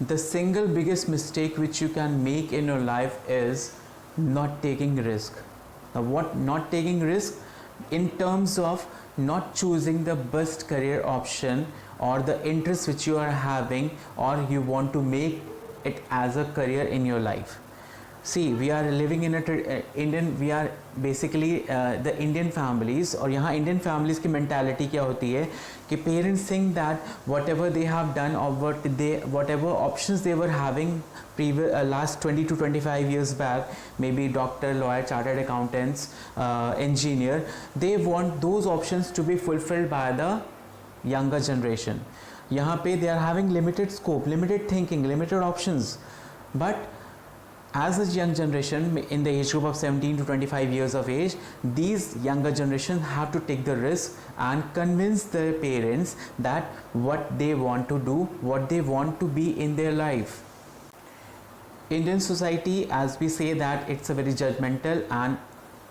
the single biggest mistake which you can make in your life is not taking risk. Now what not taking risk? In terms of not choosing the best career option or the interest which you are having or you want to make it as a career in your life. See, we are living in a Indian, we are basically the Indian families, और यहाँ Indian families की mentality क्या होती है कि parents think that whatever they have done or whatever options they were having last 20 to 25 years back, maybe doctor, lawyer, chartered accountants, engineer, they want those options to be fulfilled by the younger generation. यहाँ पे they are having limited scope, limited thinking, limited options, but as a young generation in the age group of 17 to 25 years of age, these younger generation have to take the risk and convince their parents that what they want to do, what they want to be in their life. Indian society, as we say, that it's a very judgmental and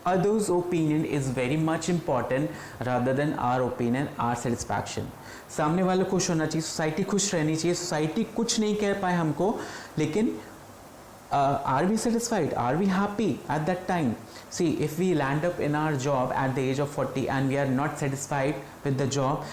others' opinion is very much important rather than our opinion, our satisfaction. सामने वाले खुश होना चाहिए, society खुश रहनी चाहिए, society कुछ नहीं कह पाए हमको, लेकिन are we satisfied? Are we happy at that time? See, if we land up in our job at the age of 40 and we are not satisfied with the job,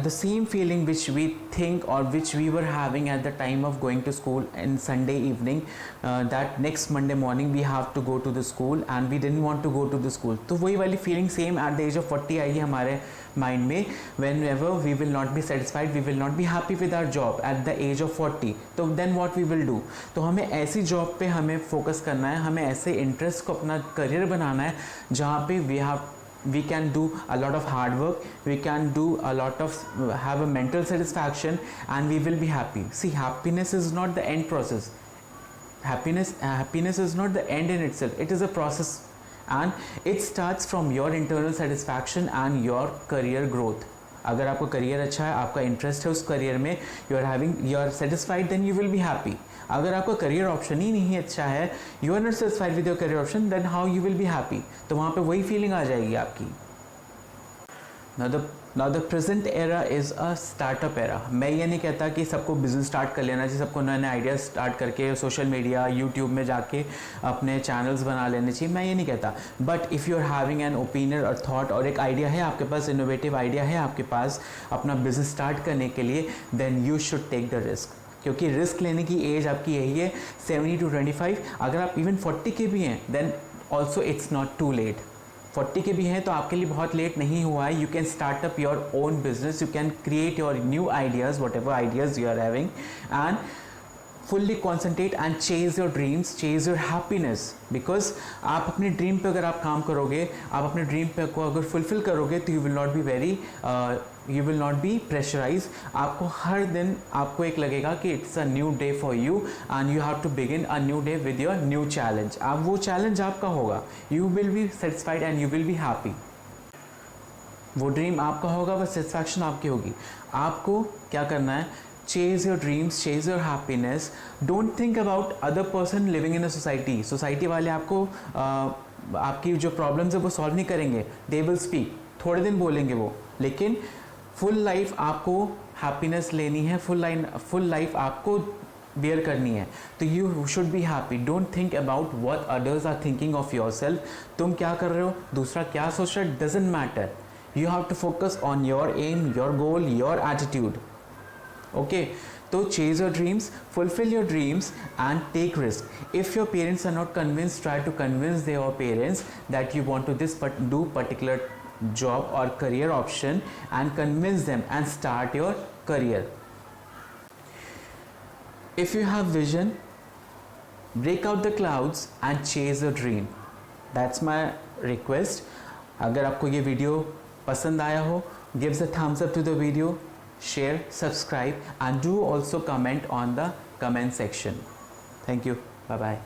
the same feeling which we think or which we were having at the time of going to school in Sunday evening, that next Monday morning we have to go to the school and we didn't want to go to the school. तो वही वाली feeling same at the age of 40 आएगी हमारे mind में. Whenever we will not be satisfied, we will not be happy with our job at the age of 40. तो then what we will do? तो हमें ऐसी job पे हमें focus करना है, हमें ऐसे interest को अपना career बनाना है जहाँ पे we can do a lot of hard work, we can do a lot of have a mental satisfaction, and we will be happy. See, happiness is not the end process. Happiness is not the end in itself. It is a process, and it starts from your internal satisfaction and your career growth. अगर आपका career अच्छा है, आपका interest है उस career में, you are satisfied, then you will be happy. अगर आपका करियर ऑप्शन ही नहीं अच्छा है, you are not satisfied with your career option, then how you will be happy? तो वहाँ पे वही फीलिंग आ जाएगी आपकी. Now the present era is a startup era. मैं ये नहीं कहता कि सबको बिजनेस स्टार्ट कर लेना चाहिए, सबको नए नए आइडियाज स्टार्ट करके सोशल मीडिया, यूट्यूब में जाके अपने चैनल्स बना लेने चाहिए, मैं ये नहीं कहता. But if you are having an opinion और थॉट और एक आइडिया है आपके पास, इनोवेटिव आइडिया है आपके पास अपना बिजनेस स्टार्ट करने के लिए, then you should take the risk. क्योंकि रिस्क लेने की एज आपकी यही है 70 to 25. अगर आप इवन 40 के भी हैं, then also it's not too late. 40 के भी हैं तो आपके लिए बहुत लेट नहीं हुआ है. You can start up your own business, you can create your new ideas, whatever ideas you are having, and fully concentrate and chase your dreams, chase your happiness. Because आप अपने dream पे अगर आप काम करोगे, आप अपने dream पे को अगर फुलफिल करोगे, तो you will not be pressurise. आपको हर दिन आपको एक लगेगा कि it's a new day for you and you have to begin a new day with your new challenge. आप वो चैलेंज आपका होगा, you will be satisfied and you will be happy. वो ड्रीम आपका होगा, वो सेटिस्फैक्शन आपकी होगी. आपको क्या करना है? chase your dreams, chase your happiness. Don't think about other person living in a society. Society वाले आपको आपकी जो प्रॉब्लम्स है वो सॉल्व नहीं करेंगे. दे विल स्पीक, थोड़े दिन बोलेंगे वो, लेकिन फुल लाइफ आपको हैप्पीनेस लेनी है, फुल लाइफ आपको बेयर करनी है. तो you should be happy. Don't think about what others are thinking of yourself. तुम क्या कर रहे हो, दूसरा क्या सोच रहा है, doesn't matter. You have to focus on your aim, your goal, your attitude. Okay, so chase your dreams, fulfill your dreams and take risk. If your parents are not convinced, try to convince their parents that you want to do particular job or career option, and convince them and start your career. If you have vision, break out the clouds and chase your dream. That's my request. अगर आपको ये video पसंद आया हो, give a thumbs up to the video, share, subscribe, and do also comment on the comment section. Thank you. Bye bye.